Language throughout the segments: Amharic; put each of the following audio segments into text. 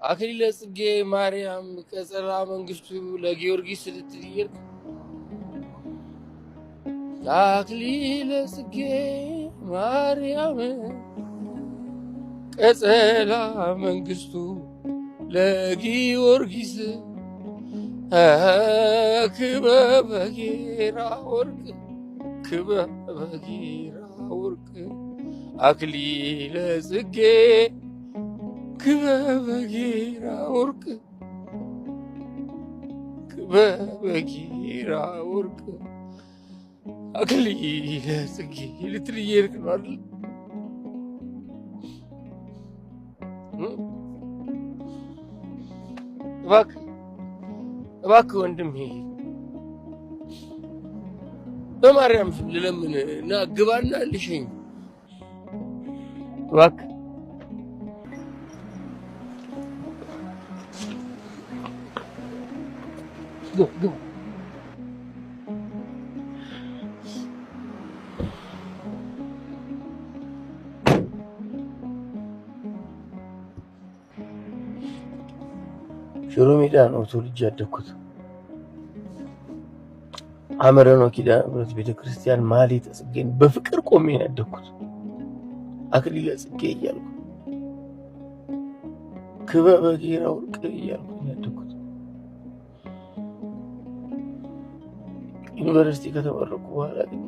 አክሊለ ጽጌ ማርያም ቀጸላ መንግስቱ ለጊዮርጊስ ልትይር አክሊለ ጽጌ ማርያም ቀጸላ መንግስቱ ለጊዮርጊስ ክበበ ጌራ ወርቅ ክበበ ጌራ ወርቅ አክሊለ ጽጌ ክበበ ጌራ ወርቅ ክበበ ጌራ ወርቅ አክሊለ ጽጌ ልትልየርቅ ነው አይደል? እባክህ ወንድሜ በማርያም ስም ልለምን እና ግባና ልሸኝ እባክህ። ግባ ሽሮ ሜዳ ነው ተወልጄ ያደግኩት። አመረኖ ኪዳነ ምሕረት ቤተክርስቲያን ማህሌተ ጽጌን በፍቅር ቆሜ ነው ያደግኩት። አክሊለ ጽጌ እያልኩ ክበበ ጌራ ወርቅ እያልኩ ነው ያደግኩት። ዩኒቨርሲቲ ከተመረቁ በኋላ ግን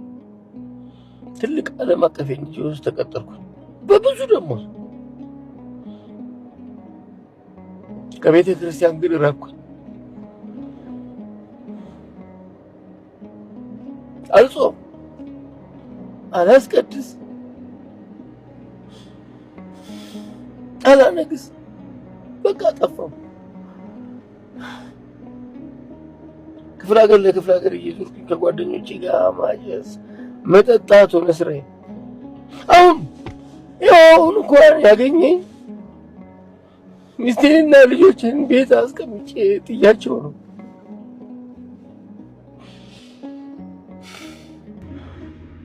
ትልቅ ዓለም አቀፍ ኤንጂኦ ውስጥ ተቀጠርኩ በብዙ ደሞዝ። ከቤተ ክርስቲያን ግን ራቅኩኝ። አልጾም፣ አላስቀድስ፣ አላነግስ፣ በቃ ጠፋሁ። ክፍለ ሀገር ለክፍለ ሀገር እየዞርኩኝ ከጓደኞቼ ጋር ማጨስ መጠጣት ሆነ ስራዬ። አሁን እንኳን ያገኘኝ ሚስቴንና ልጆችን ቤት አስቀምጬ ጥያቸው ነው።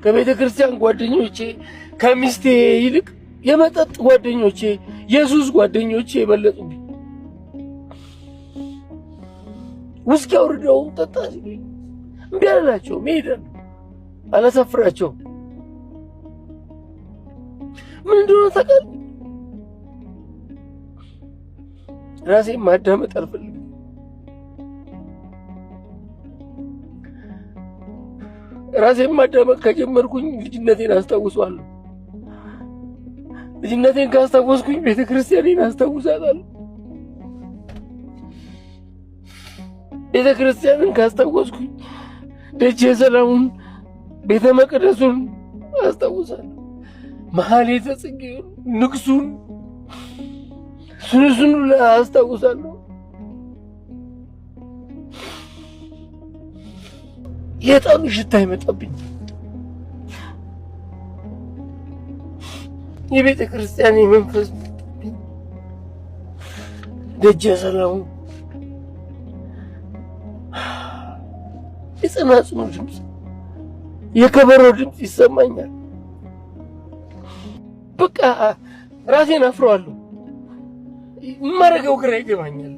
ከቤተ ክርስቲያን ጓደኞቼ ከሚስቴ ይልቅ የመጠጥ ጓደኞቼ የሱስ ጓደኞቼ የበለጡብኝ። ውስኪ አውርደው ጠጣ ሲሉኝ እምቢ አልላቸውም፣ እሄዳለሁ፣ አላሳፍራቸውም። ምን እንደሆነ ታውቃለህ? ራሴን ማዳመጥ አልፈልግም። ራሴን ማዳመጥ ከጀመርኩኝ ልጅነቴን አስታውሰዋለሁ። ልጅነቴን ካስታወስኩኝ ቤተክርስቲያኔን አስታውሳታለሁ። ቤተክርስቲያንን ካስታወስኩኝ ደጀ ሰላሙን ቤተ መቅደሱን አስታውሳለሁ። ማህሌተ ጽጌውን ንግሱን እሱን አስታውሳለሁ። የዕጣኑ ሽታ ይመጣብኝ። የቤተ ክርስቲያን መንፈስ ደጀ ሰላሙ የጸናጽኑ ድምፅ የከበሮ ድምፅ ይሰማኛል። በቃ ራሴን አፍረዋለሁ። የማደርገው ግራ ይገባኛል።